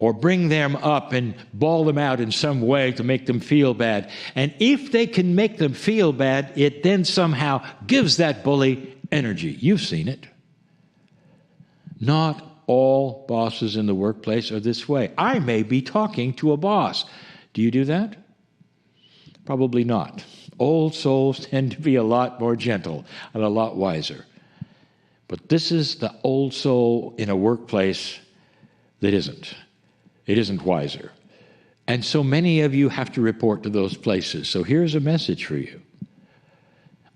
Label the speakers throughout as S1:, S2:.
S1: or bring them up and bawl them out in some way to make them feel bad. And if they can make them feel bad, it then somehow gives that bully energy. You've seen it. Not all bosses in the workplace are this way. I may be talking to a boss. Do you do that? Probably not. Old souls tend to be a lot more gentle and a lot wiser. But this is the old soul in a workplace that isn't. It isn't wiser. And so many of you have to report to those places. So here's a message for you.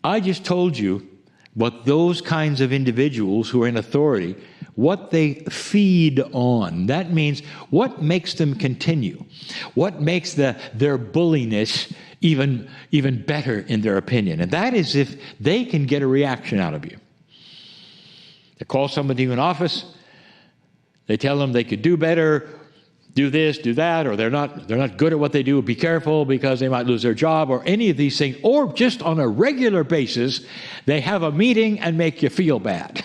S1: I just told you what those kinds of individuals who are in authority, what they feed on. That means what makes them continue. What makes their bulliness even better in their opinion. And that is if they can get a reaction out of you. They call somebody to an office. They tell them they could do better, do this, do that, or they're not good at what they do. Be careful because they might lose their job, or any of these things. Or just on a regular basis, they have a meeting and make you feel bad.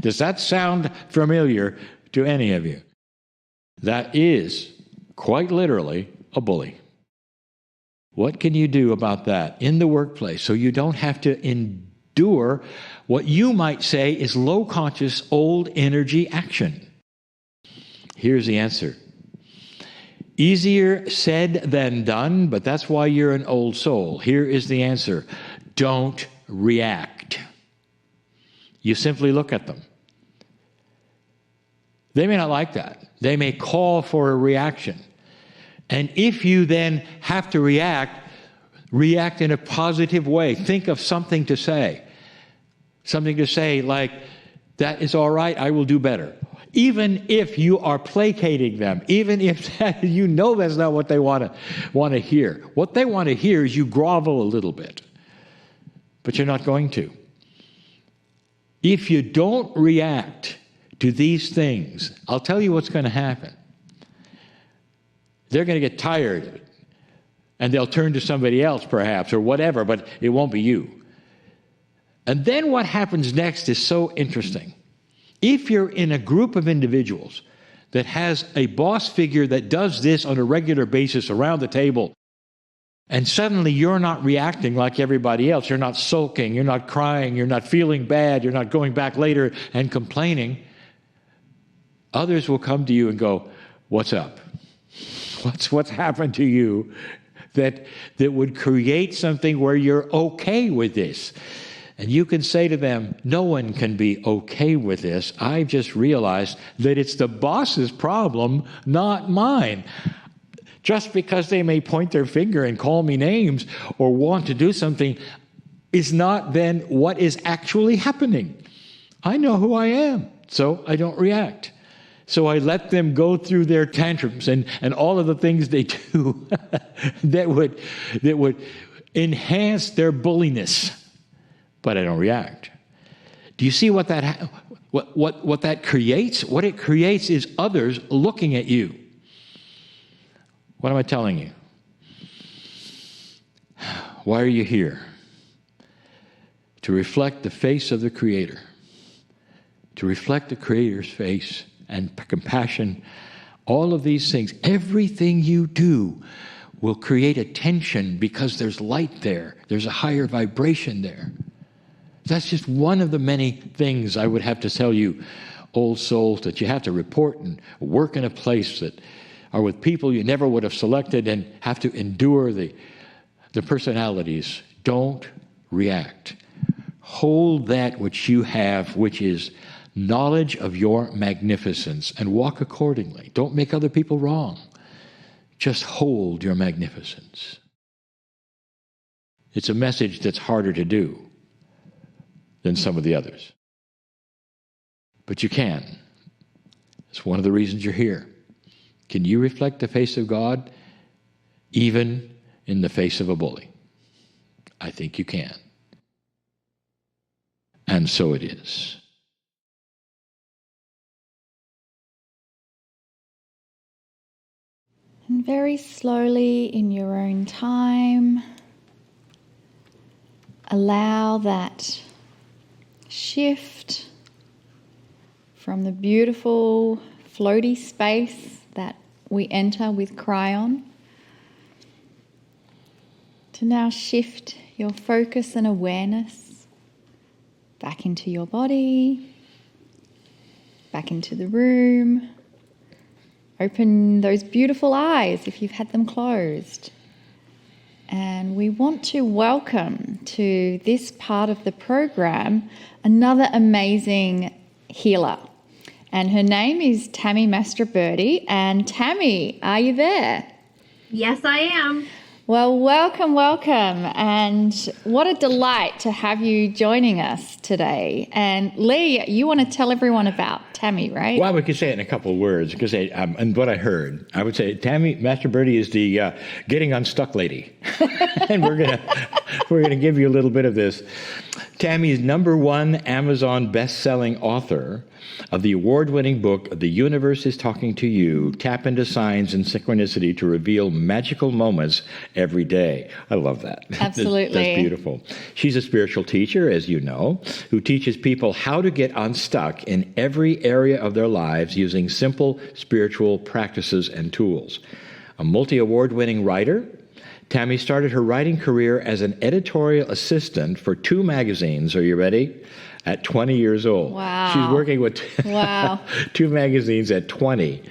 S1: Does that sound familiar to any of you? That is quite literally a bully. What can you do about that in the workplace so you don't have to endure what you might say is low conscious, old energy action? Here's the answer. Easier said than done, but that's why you're an old soul. Here is the answer. Don't react. You simply look at them. They may not like that. They may call for a reaction. And if you then have to react in a positive way. Think of something to say. Something to say like, that is all right, I will do better. Even if you are placating them, even if you know that's not what they want to hear. What they want to hear is you grovel a little bit. But you're not going to. If you don't react to these things, I'll tell you what's going to happen. They're going to get tired, and they'll turn to somebody else perhaps, or whatever, but it won't be you. And then what happens next is so interesting. If you're in a group of individuals that has a boss figure that does this on a regular basis around the table, and suddenly you're not reacting like everybody else, you're not sulking, you're not crying, you're not feeling bad, you're not going back later and complaining, others will come to you and go, what's up? What's happened to you that would create something where you're okay with this? And you can say to them, no one can be okay with this. I've just realized that it's the boss's problem, not mine. Just because they may point their finger and call me names or want to do something is not then what is actually happening. I know who I am, so I don't react. So I let them go through their tantrums and all of the things they do that would enhance their bulliness. But I don't react. Do you see what that creates? What it creates is others looking at you. What am I telling you? Why are you here? To reflect the face of the Creator. To reflect the Creator's face and compassion. All of these things, everything you do will create a tension because there's light there. There's a higher vibration there. That's just one of the many things I would have to tell you, old souls, that you have to report and work in a place that are with people you never would have selected and have to endure the personalities. Don't react. Hold that which you have, which is knowledge of your magnificence, and walk accordingly. Don't make other people wrong. Just hold your magnificence. It's a message that's harder to do than some of the others. But you can. It's one of the reasons you're here. Can you reflect the face of God even in the face of a bully? I think you can. And so it is.
S2: And very slowly, in your own time, allow that shift from the beautiful floaty space that we enter with Kryon, to now shift your focus and awareness back into your body, back into the room. Open those beautiful eyes if you've had them closed. And we want to welcome to this part of the program another amazing healer. And her name is Tammy Mastroberte. And Tammy, are you there?
S3: Yes, I am.
S2: Well, welcome. And what a delight to have you joining us today. And Lee, you want to tell everyone about Tammy, right?
S1: Well, we could say it in a couple of words because and what I heard, I would say Tammy Mastroberte is the Getting Unstuck Lady. And we're gonna give you a little bit of this. Tammy is #1 Amazon best-selling author of the award-winning book, The Universe is Talking to You, Tap into Signs and Synchronicity to Reveal Magical Moments Every Day. I love that.
S2: Absolutely.
S1: That's beautiful. She's a spiritual teacher, as you know, who teaches people how to get unstuck in every area of their lives using simple spiritual practices and tools. A multi-award-winning writer, Tammy started her writing career as an editorial assistant for 2 magazines. Are you ready? At 20 years old.
S2: Wow.
S1: She's working with
S2: Wow.
S1: 2 magazines at 20.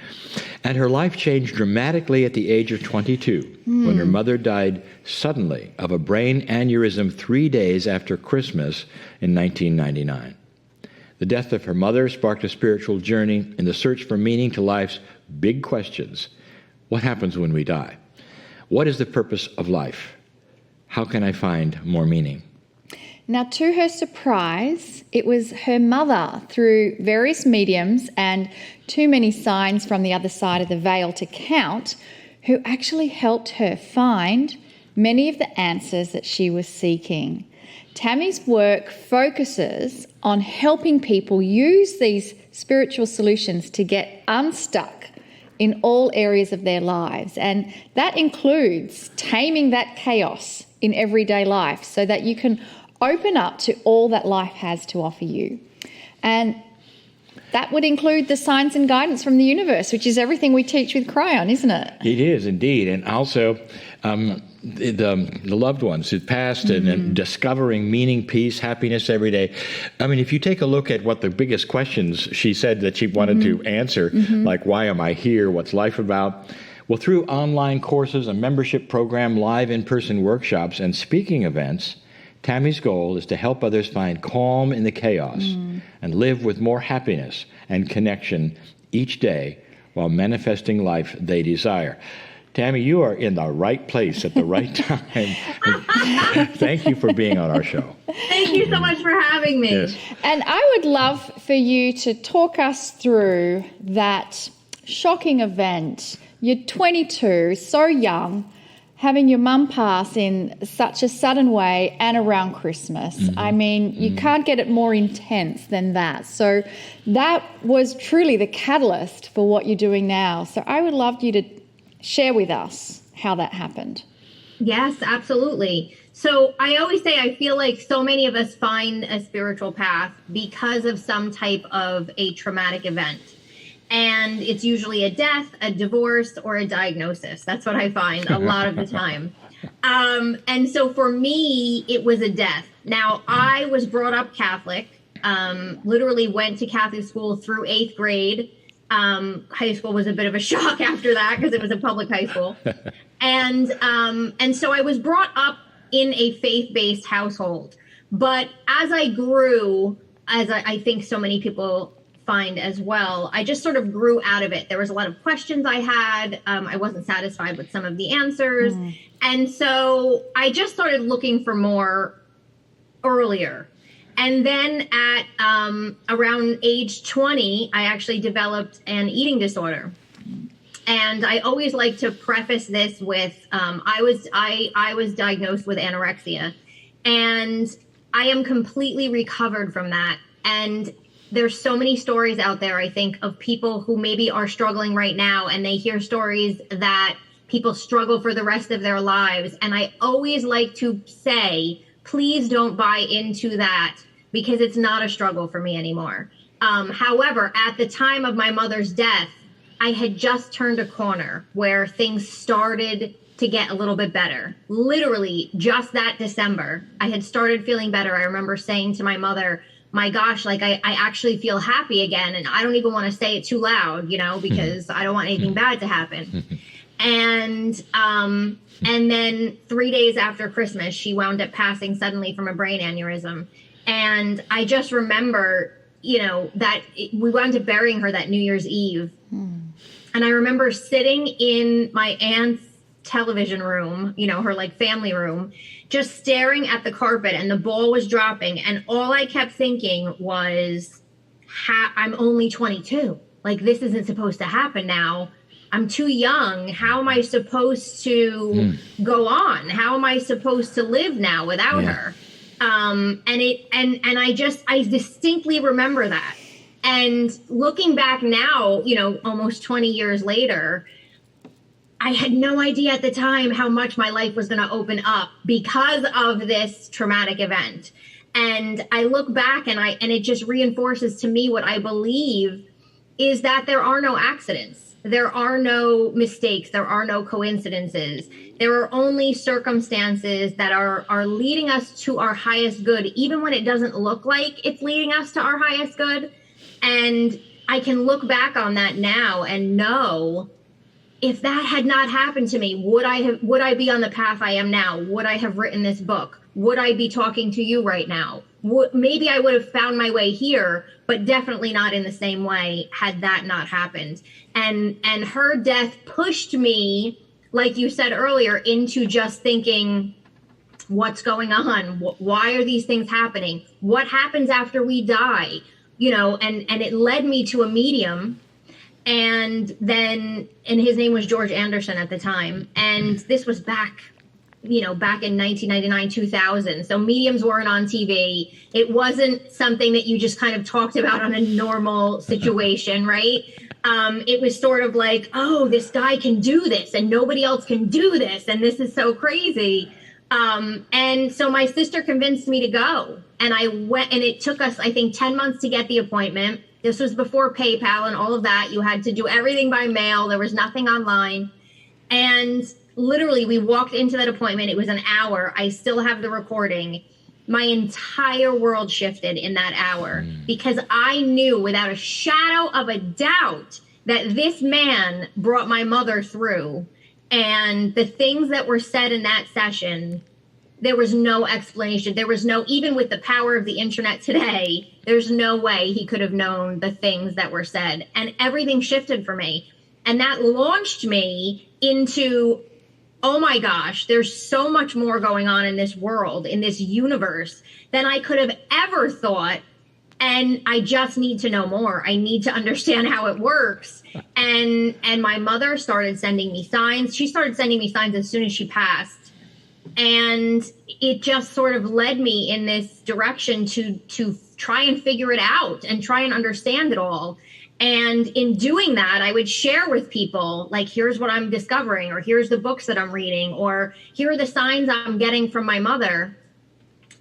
S1: And her life changed dramatically at the age of 22 when her mother died suddenly of a brain aneurysm 3 days after Christmas in 1999. The death of her mother sparked a spiritual journey in the search for meaning to life's big questions. What happens when we die? What is the purpose of life? How can I find more meaning?
S2: Now, to her surprise, it was her mother, through various mediums and too many signs from the other side of the veil to count, who actually helped her find many of the answers that she was seeking. Tammy's work focuses on helping people use these spiritual solutions to get unstuck in all areas of their lives. And that includes taming that chaos in everyday life so that you can open up to all that life has to offer you. And that would include the signs and guidance from the universe, which is everything we teach with Kryon, isn't it?
S1: It is indeed. And also the loved ones who passed and discovering meaning, peace, happiness every day. I mean, if you take a look at what the biggest questions she said that she wanted to answer, like why am I here? What's life about? Well, through online courses, a membership program, live in-person workshops, and speaking events, Tammy's goal is to help others find calm in the chaos and live with more happiness and connection each day while manifesting life they desire. Tammy, you are in the right place at the right time. Thank you for being on our show.
S3: Thank you so much for having me.
S1: Yes.
S2: And I would love for you to talk us through that shocking event. You're 22, so young, having your mum pass in such a sudden way and around Christmas. I mean, you can't get it more intense than that. So that was truly the catalyst for what you're doing now. So I would love you to share with us how that happened.
S3: Yes, absolutely. So I always say I feel like so many of us find a spiritual path because of some type of a traumatic event. And it's usually a death, a divorce, or a diagnosis. That's what I find a lot of the time. And so for me, it was a death. Now, I was brought up Catholic, literally went to Catholic school through 8th grade. High school was a bit of a shock after that because it was a public high school. And so I was brought up in a faith-based household. But as I grew, as I think so many people find as well, I just sort of grew out of it. There was a lot of questions I had. I wasn't satisfied with some of the answers. And so I just started looking for more earlier. And then at around age 20, I actually developed an eating disorder. And I always like to preface this with I was diagnosed with anorexia, and I am completely recovered from that. And there's so many stories out there, I think, of people who maybe are struggling right now, and they hear stories that people struggle for the rest of their lives. And I always like to say, please don't buy into that, because it's not a struggle for me anymore. However, at the time of my mother's death, I had just turned a corner where things started to get a little bit better. Literally, just that December, I had started feeling better. I remember saying to my mother, my gosh, like I actually feel happy again. And I don't even want to say it too loud, you know, because I don't want anything bad to happen. And then 3 days after Christmas, she wound up passing suddenly from a brain aneurysm. And I just remember, you know, that we wound up burying her that New Year's Eve. And I remember sitting in my aunt's television room, you know, her like family room, just staring at the carpet, and the ball was dropping. And all I kept thinking was, I'm only 22. Like, this isn't supposed to happen now. I'm too young. How am I supposed to go on? How am I supposed to live now without her? And I distinctly remember that. And looking back now, you know, almost 20 years later, I had no idea at the time how much my life was going to open up because of this traumatic event. And I look back and it just reinforces to me what I believe is that there are no accidents. There are no mistakes. There are no coincidences. There are only circumstances that are leading us to our highest good, even when it doesn't look like it's leading us to our highest good. And I can look back on that now and know, if that had not happened to me, would I be on the path I am now? Would I have written this book? Would I be talking to you right now? Maybe I would have found my way here, but definitely not in the same way had that not happened. And her death pushed me, like you said earlier, into just thinking, what's going on? Why are these things happening? What happens after we die? You know, and it led me to a medium. And his name was George Anderson at the time. And this was back in 1999, 2000. So mediums weren't on TV. It wasn't something that you just kind of talked about on a normal situation, right? It was sort of like, oh, this guy can do this and nobody else can do this. And this is so crazy. And so my sister convinced me to go. And I went, and it took us, I think, 10 months to get the appointment. This was before PayPal and all of that. You had to do everything by mail. There was nothing online. And literally, we walked into that appointment. It was an hour. I still have the recording. My entire world shifted in that hour because I knew without a shadow of a doubt that this man brought my mother through. And the things that were said in that session, there was no explanation. There was no, even with the power of the internet today, there's no way he could have known the things that were said. And everything shifted for me. And that launched me into, oh my gosh, there's so much more going on in this world, in this universe, than I could have ever thought. And I just need to know more. I need to understand how it works. And my mother started sending me signs. She started sending me signs as soon as she passed. And it just sort of led me in this direction to try and figure it out and try and understand it all. And in doing that, I would share with people, like, here's what I'm discovering, or here's the books that I'm reading, or here are the signs I'm getting from my mother.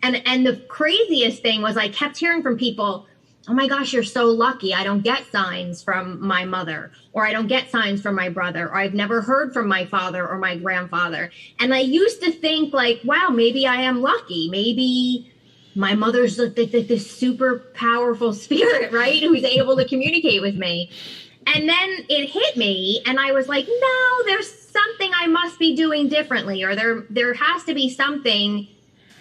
S3: And the craziest thing was I kept hearing from people, oh my gosh, you're so lucky. I don't get signs from my mother, or I don't get signs from my brother, or I've never heard from my father or my grandfather. And I used to think like, wow, maybe I am lucky. Maybe my mother's this super powerful spirit, right? Who's able to communicate with me. And then it hit me and I was like, no, there's something I must be doing differently, or there has to be something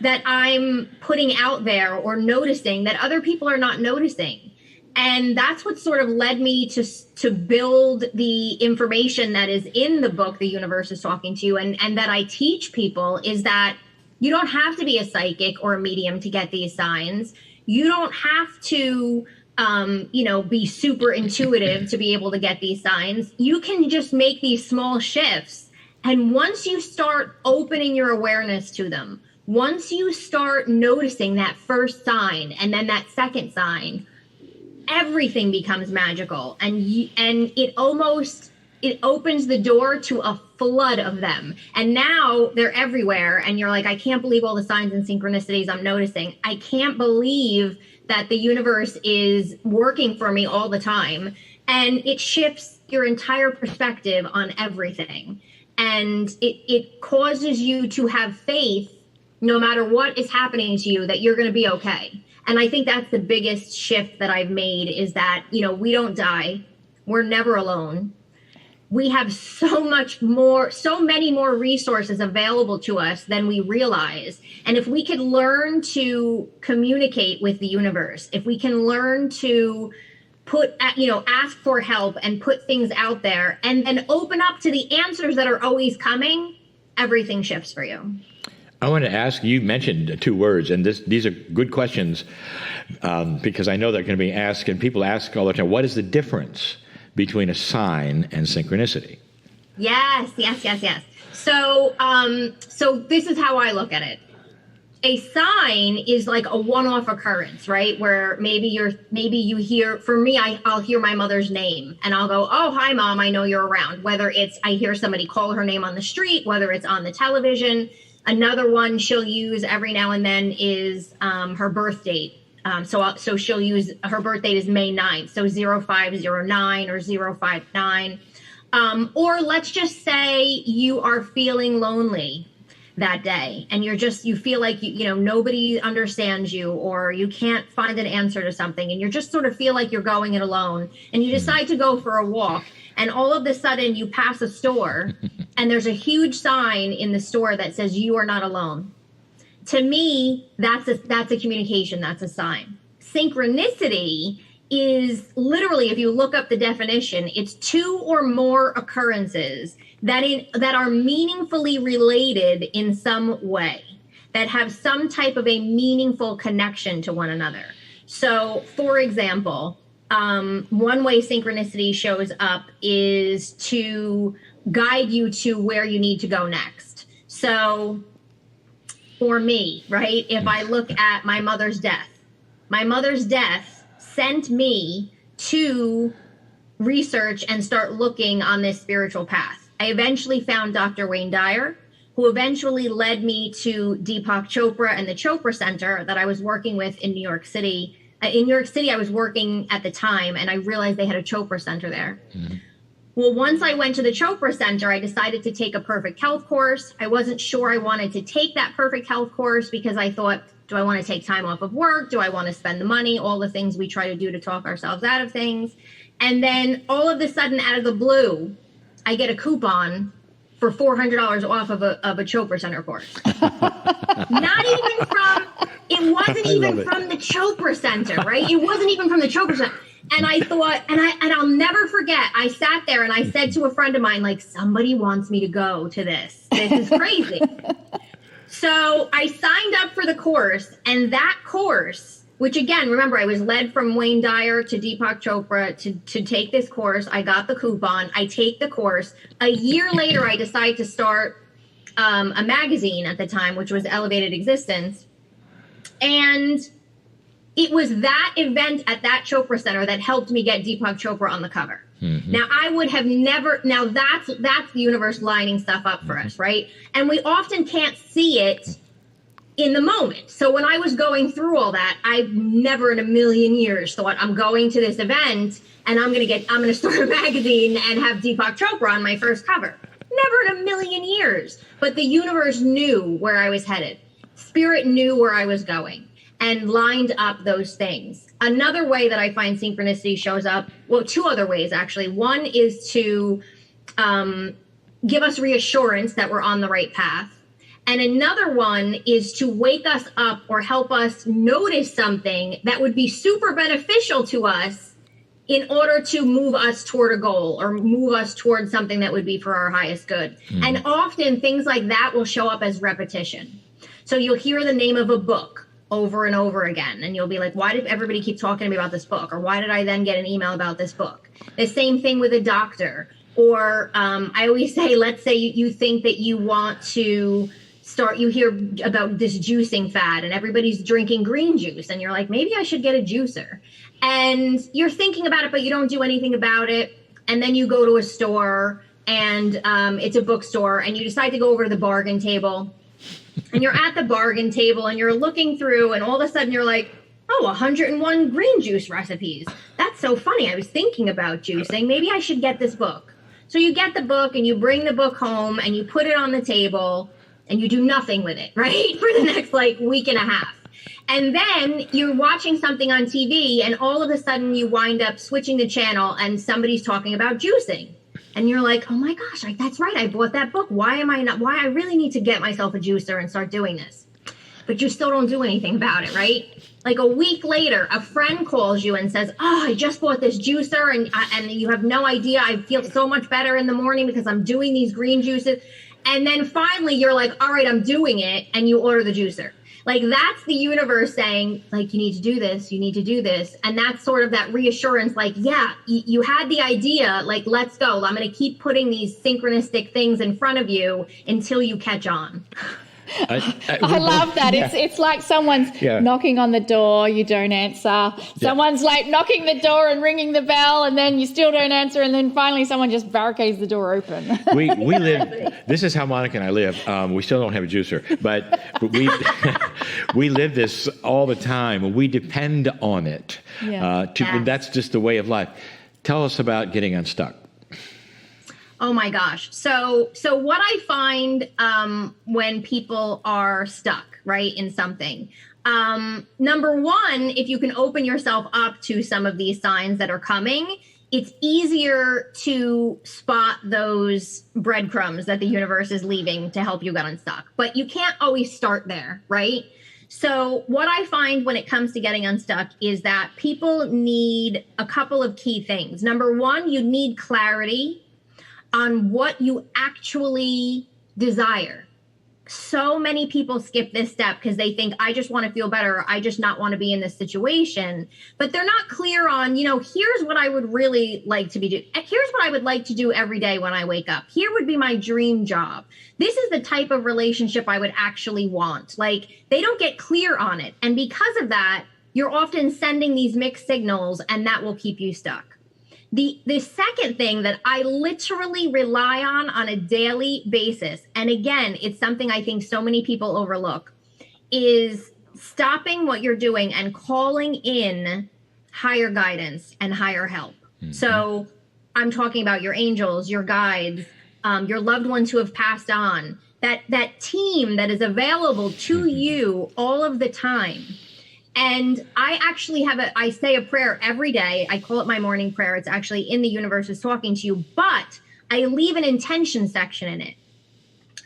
S3: that I'm putting out there or noticing that other people are not noticing. And that's what sort of led me to build the information that is in the book, The Universe is Talking to You, and that I teach people, is that you don't have to be a psychic or a medium to get these signs. You don't have to, be super intuitive to be able to get these signs. You can just make these small shifts. And once you start opening your awareness to them, once you start noticing that first sign and then that second sign, everything becomes magical. And it opens the door to a flood of them. And now they're everywhere. And you're like, I can't believe all the signs and synchronicities I'm noticing. I can't believe that the universe is working for me all the time. And it shifts your entire perspective on everything. And it causes you to have faith, no matter what is happening to you, that you're going to be okay. And I think that's the biggest shift that I've made, is that, you know, we don't die. We're never alone. We have so many more resources available to us than we realize. And if we could learn to communicate with the universe, if we can learn to ask for help and put things out there and then open up to the answers that are always coming, everything shifts for you.
S1: I want to ask, you mentioned two words, and these are good questions because I know they're going to be asked, and people ask all the time, what is the difference between a sign and synchronicity?
S3: Yes. So this is how I look at it. A sign is like a one-off occurrence, right? Where maybe you hear, for me, I'll hear my mother's name and I'll go, oh, hi, Mom, I know you're around. Whether it's I hear somebody call her name on the street, whether it's on the television. Another one she'll use every now and then is her birth date. So she'll use, her birth date is May 9th, so 0509 or 059. Or let's just say you are feeling lonely that day and you feel like, nobody understands you, or you can't find an answer to something, and you just sort of feel like you're going it alone, and you decide to go for a walk, and all of a sudden you pass a store and there's a huge sign in the store that says you are not alone. To me, that's a communication, that's a sign. Synchronicity is literally, if you look up the definition, it's two or more occurrences that are meaningfully related in some way, that have some type of a meaningful connection to one another. So, for example, one way synchronicity shows up is to guide you to where you need to go next. So, for me, right, if I look at my mother's death sent me to research and start looking on this spiritual path. I eventually found Dr. Wayne Dyer, who eventually led me to Deepak Chopra and the Chopra Center that I was working with in New York City. In New York City, I was working at the time, and I realized they had a Chopra Center there. Mm-hmm. Well, once I went to the Chopra Center, I decided to take a perfect health course. I wasn't sure I wanted to take that perfect health course because I thought, do I want to take time off of work? Do I want to spend the money? All the things we try to do to talk ourselves out of things. And then all of a sudden, out of the blue, I get a coupon for $400 off of a Chopra Center course. It wasn't even from the Chopra Center, right? It wasn't even from the Chopra Center. And I thought, and I'll never forget, I sat there and I said to a friend of mine, like, somebody wants me to go to this. This is crazy. So I signed up for the course, and that course, which again, remember, I was led from Wayne Dyer to Deepak Chopra to take this course. I got the coupon. I take the course. A year later, I decide to start a magazine at the time, which was Elevated Existence. And it was that event at that Chopra Center that helped me get Deepak Chopra on the cover. Mm-hmm. Now, I would have never, now that's the universe lining stuff up for us, right? And we often can't see it in the moment. So when I was going through all that, I never in a million years thought I'm going to this event and I'm going to start a magazine and have Deepak Chopra on my first cover. Never in a million years. But the universe knew where I was headed. Spirit knew where I was going and lined up those things. Another way that I find synchronicity shows up, well, two other ways, actually. One is to give us reassurance that we're on the right path. And another one is to wake us up or help us notice something that would be super beneficial to us in order to move us toward a goal or move us toward something that would be for our highest good. Mm. And often things like that will show up as repetition. So you'll hear the name of a book over and over again, and you'll be like, why did everybody keep talking to me about this book? Or why did I then get an email about this book? The same thing with a doctor. Or I always say, let's say you think that you want to you hear about this juicing fad and everybody's drinking green juice and you're like, maybe I should get a juicer. And you're thinking about it, but you don't do anything about it. And then you go to a store and it's a bookstore and you decide to go over to the bargain table and you're at the bargain table and you're looking through and all of a sudden you're like, oh, 101 green juice recipes. That's so funny. I was thinking about juicing. Maybe I should get this book. So you get the book and you bring the book home and you put it on the table and you do nothing with it, right? For the next week and a half. And then you're watching something on TV and all of a sudden you wind up switching the channel and somebody's talking about juicing. And you're like, oh my gosh, that's right. I bought that book. Why I really need to get myself a juicer and start doing this. But you still don't do anything about it, right? Like a week later, a friend calls you and says, oh, I just bought this juicer and you have no idea. I feel so much better in the morning because I'm doing these green juices. And then finally you're like, all right, I'm doing it. And you order the juicer. Like that's the universe saying, like, you need to do this, you need to do this. And that's sort of that reassurance, like, yeah, you had the idea, like, let's go. I'm going to keep putting these synchronistic things in front of you until you catch on.
S2: I love that.
S1: Yeah.
S2: It's like someone's knocking on the door, you don't answer. Someone's like knocking the door and ringing the bell, and then you still don't answer, and then finally someone just barricades the door open.
S1: We live. This is how Monica and I live. We still don't have a juicer, but we live this all the time. We depend on it. That's just the way of life. Tell us about Getting Unstuck.
S3: Oh my gosh. So what I find when people are stuck, right, in something, number one, if you can open yourself up to some of these signs that are coming, it's easier to spot those breadcrumbs that the universe is leaving to help you get unstuck. But you can't always start there, right? So what I find when it comes to getting unstuck is that people need a couple of key things. Number one, you need clarity on what you actually desire. So many people skip this step because they think, I just want to feel better. Or I just not want to be in this situation. But they're not clear on, here's what I would really like to be doing. Here's what I would like to do every day when I wake up. Here would be my dream job. This is the type of relationship I would actually want. Like, they don't get clear on it. And because of that, you're often sending these mixed signals, and that will keep you stuck. The second thing that I literally rely on a daily basis, and again, it's something I think so many people overlook, is stopping what you're doing and calling in higher guidance and higher help. Mm-hmm. So I'm talking about your angels, your guides, your loved ones who have passed on, that team that is available to you all of the time. And I actually I say a prayer every day. I call it my morning prayer. It's actually in the universe is talking to you, but I leave an intention section in it.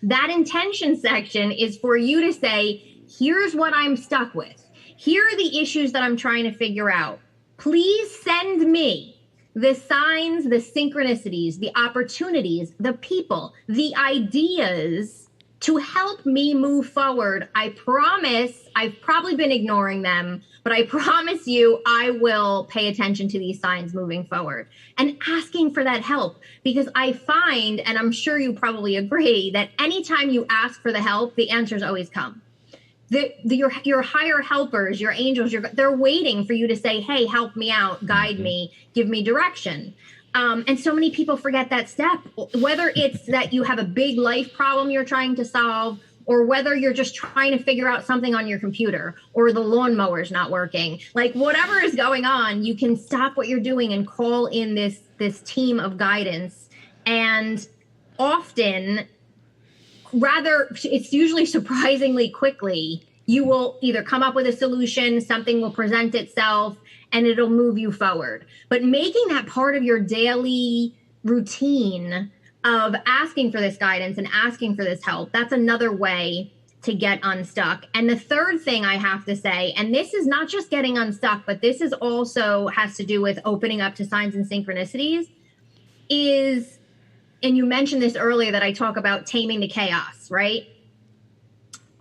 S3: That intention section is for you to say, here's what I'm stuck with. Here are the issues that I'm trying to figure out. Please send me the signs, the synchronicities, the opportunities, the people, the ideas to help me move forward. I promise, I've probably been ignoring them, but I promise you I will pay attention to these signs moving forward and asking for that help. Because I find, and I'm sure you probably agree, that anytime you ask for the help, the answers always come. Your higher helpers, your angels, they're waiting for you to say, hey, help me out, guide me, give me direction. And so many people forget that step, whether it's that you have a big life problem you're trying to solve, or whether you're just trying to figure out something on your computer, or the lawnmower's not working. Like, whatever is going on, you can stop what you're doing and call in this team of guidance. And often, it's usually surprisingly quickly, you will either come up with a solution, something will present itself, and it'll move you forward. But making that part of your daily routine of asking for this guidance and asking for this help, that's another way to get unstuck. And the third thing I have to say, and this is not just getting unstuck, but this is also has to do with opening up to signs and synchronicities, is, and you mentioned this earlier, that I talk about taming the chaos, right?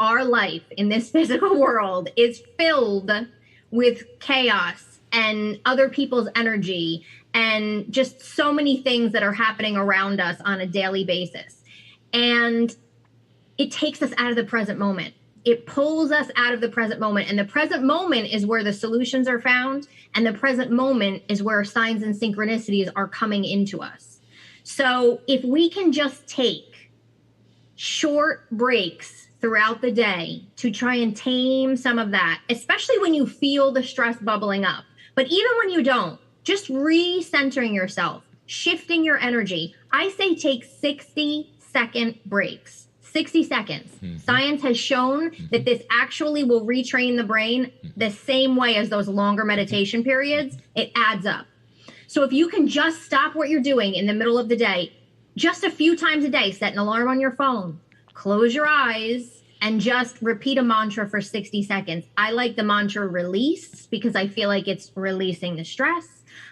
S3: Our life in this physical world is filled with chaos and other people's energy and just so many things that are happening around us on a daily basis. And it takes us out of the present moment. It pulls us out of the present moment. And the present moment is where the solutions are found. And the present moment is where signs and synchronicities are coming into us. So if we can just take short breaks throughout the day to try and tame some of that, especially when you feel the stress bubbling up. But even when you don't, just recentering yourself, shifting your energy. I say take 60-second breaks. 60 seconds. Science has shown that this actually will retrain the brain the same way as those longer meditation periods. It adds up. So if you can just stop what you're doing in the middle of the day, just a few times a day, set an alarm on your phone, close your eyes, and just repeat a mantra for 60 seconds. I like the mantra release because I feel like it's releasing the stress.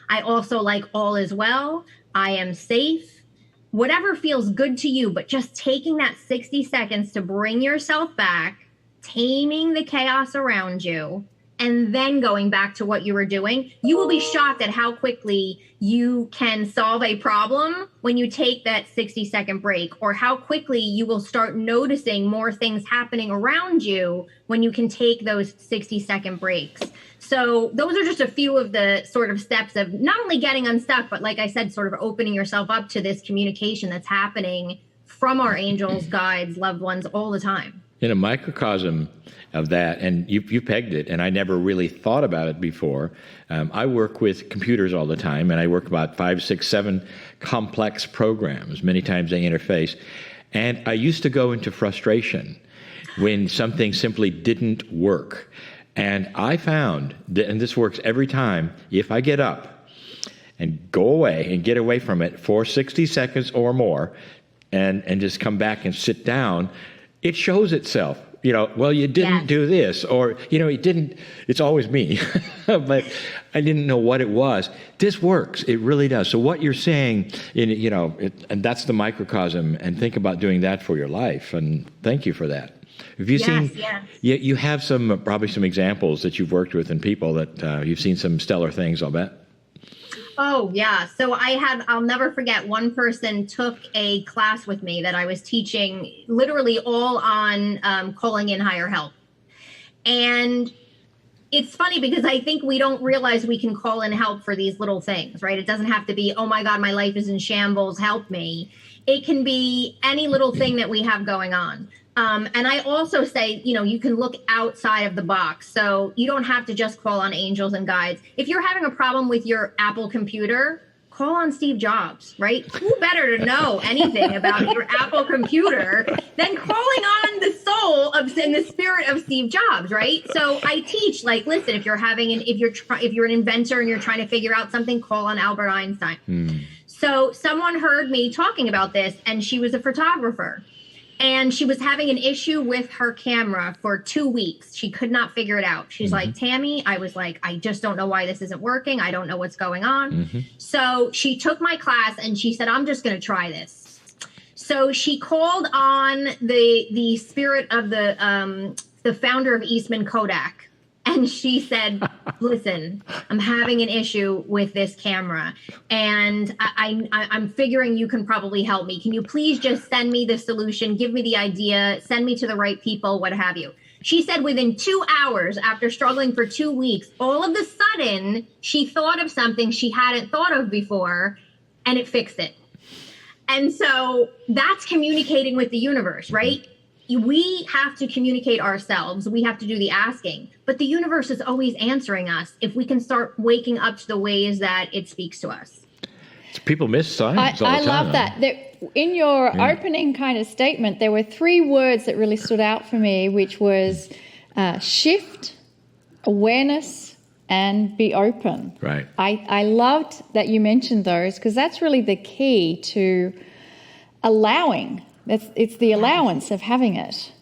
S3: I also like all is well. I am safe. Whatever feels good to you, but just taking that 60 seconds to bring yourself back, taming the chaos around you, and then going back to what you were doing, you will be shocked at how quickly you can solve a problem when you take that 60-second break, or how quickly you will start noticing more things happening around you when you can take those 60-second breaks. So those are just a few of the sort of steps of not only getting unstuck, but like I said, sort of opening yourself up to this communication that's happening from our angels, guides, loved ones all the time.
S1: In a microcosm of that, and you pegged it, and I never really thought about it before. I work with computers all the time, and I work about 5, 6, 7 complex programs. Many times they interface. And I used to go into frustration when something simply didn't work. And I found that, and this works every time, if I get up and go away and get away from it for 60 seconds or more and just come back and sit down, it shows itself. Well, you didn't do this, or, it didn't, it's always me, but I didn't know what it was. This works. It really does. So what you're saying, and that's the microcosm, and think about doing that for your life. And thank you for that. Have you seen, you have probably some examples that you've worked with and people that you've seen some stellar things, I'll bet.
S3: Oh, yeah. So I'll never forget, one person took a class with me that I was teaching literally all on calling in higher help. And it's funny because I think we don't realize we can call in help for these little things, right? It doesn't have to be, oh my God, my life is in shambles, help me. It can be any little thing that we have going on. And I also say, you can look outside of the box. So you don't have to just call on angels and guides. If you're having a problem with your Apple computer, call on Steve Jobs, right? Who better to know anything about your Apple computer than calling on the soul and the spirit of Steve Jobs, right? So I teach, listen, if you're an inventor and you're trying to figure out something, call on Albert Einstein. So someone heard me talking about this, and she was a photographer. And she was having an issue with her camera for 2 weeks. She could not figure it out. She's like, Tammy, I was like, I just don't know why this isn't working. I don't know what's going on. So she took my class and she said, I'm just going to try this. So she called on the spirit of the founder of Eastman Kodak. And she said, listen, I'm having an issue with this camera, and I'm figuring you can probably help me. Can you please just send me the solution, give me the idea, send me to the right people, what have you. She said within 2 hours, after struggling for 2 weeks, all of a sudden, she thought of something she hadn't thought of before, and it fixed it. And so that's communicating with the universe, right? We have to communicate ourselves. We have to do the asking. But the universe is always answering us if we can start waking up to the ways that it speaks to us.
S1: People miss signs all the time.
S2: I love that. In your opening kind of statement, there were 3 words that really stood out for me, which was shift, awareness, and be open.
S1: Right.
S2: I loved that you mentioned those, because that's really the key to allowing. It's the allowance of having it.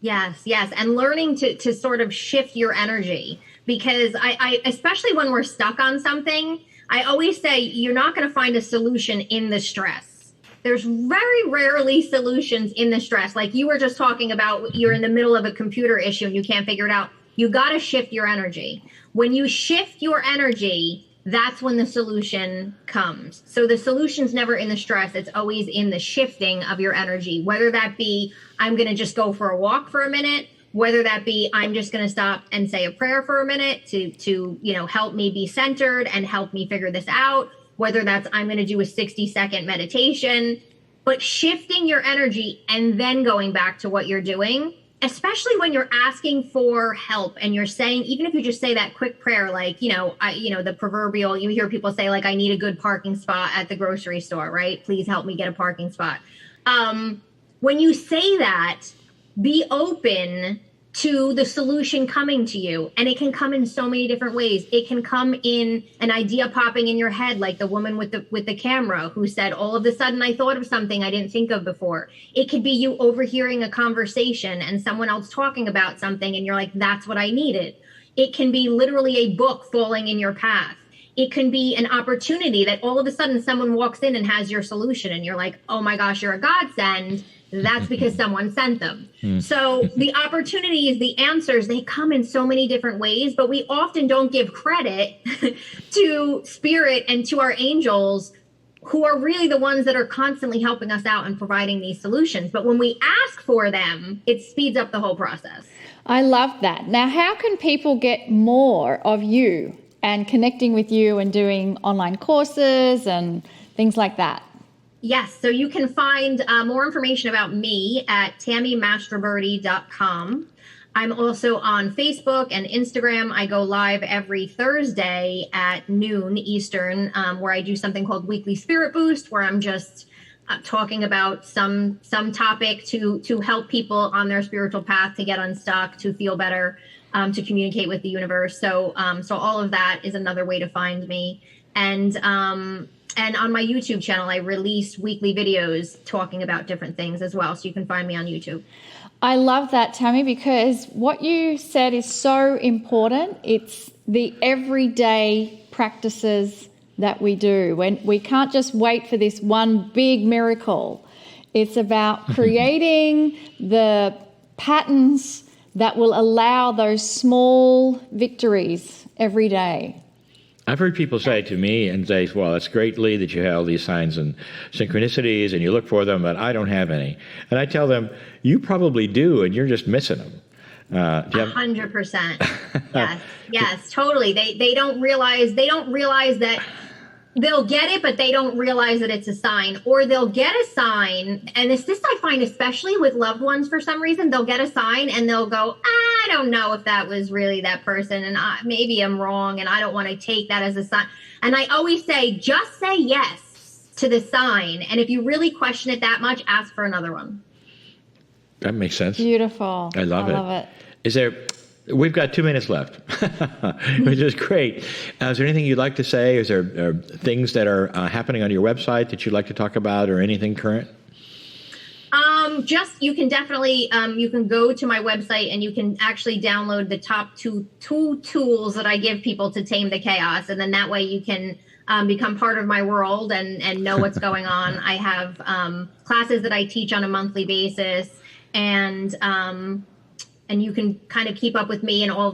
S3: Yes. And learning to sort of shift your energy, because I especially when we're stuck on something, I always say you're not going to find a solution in the stress. There's very rarely solutions in the stress. Like you were just talking about, you're in the middle of a computer issue and you can't figure it out. You got to shift your energy. When you shift your energy, that's when the solution comes. So the solution's never in the stress. It's always in the shifting of your energy, whether that be, I'm going to just go for a walk for a minute, whether that be, I'm just going to stop and say a prayer for a minute to help me be centered and help me figure this out, whether that's, I'm going to do a 60-second meditation, but shifting your energy and then going back to what you're doing especially when you're asking for help and you're saying, even if you just say that quick prayer, like, the proverbial, you hear people say, like, I need a good parking spot at the grocery store, right? Please help me get a parking spot. When you say that, be open to the solution coming to you. And it can come in so many different ways. It can come in an idea popping in your head, like the woman with the camera who said, all of a sudden I thought of something I didn't think of before. It could be you overhearing a conversation and someone else talking about something and you're like, that's what I needed. It can be literally a book falling in your path. It can be an opportunity that all of a sudden someone walks in and has your solution and you're like, oh my gosh, you're a godsend. That's because someone sent them. So the opportunities, the answers, they come in so many different ways, but we often don't give credit to spirit and to our angels, who are really the ones that are constantly helping us out and providing these solutions. But when we ask for them, it speeds up the whole process.
S2: I love that. Now, how can people get more of you and connecting with you and doing online courses and things like that?
S3: Yes, so you can find more information about me at tammymastroberte.com. I'm also on Facebook and Instagram. I go live every Thursday at noon Eastern, where I do something called Weekly Spirit Boost, where I'm just talking about some topic to help people on their spiritual path to get unstuck, to feel better, to communicate with the universe. So all of that is another way to find me. And on my YouTube channel, I release weekly videos talking about different things as well. So you can find me on YouTube.
S2: I love that, Tammy, because what you said is so important. It's the everyday practices that we do. When we can't just wait for this one big miracle. It's about creating the patterns that will allow those small victories every day.
S1: I've heard people say to me and say, well, it's great, Lee, that you have all these signs and synchronicities and you look for them, but I don't have any. And I tell them, you probably do, and you're just missing them.
S3: 100%. Yes, totally. They don't realize that they'll get it, but they don't realize that it's a sign. Or they'll get a sign, and this I find especially with loved ones for some reason, they'll get a sign and they'll go, I don't know if that was really that person, and maybe I'm wrong, and I don't want to take that as a sign. And I always say, just say yes to the sign. And if you really question it that much, ask for another one.
S1: That makes sense.
S2: Beautiful.
S1: I love it. We've got 2 minutes left, which is great. Is there anything you'd like to say? Is there things that are happening on your website that you'd like to talk about, or anything current?
S3: You can definitely, you can go to my website and you can actually download the top two tools that I give people to tame the chaos. And then that way you can become part of my world and know what's going on. I have classes that I teach on a monthly basis, and you can kind of keep up with me and all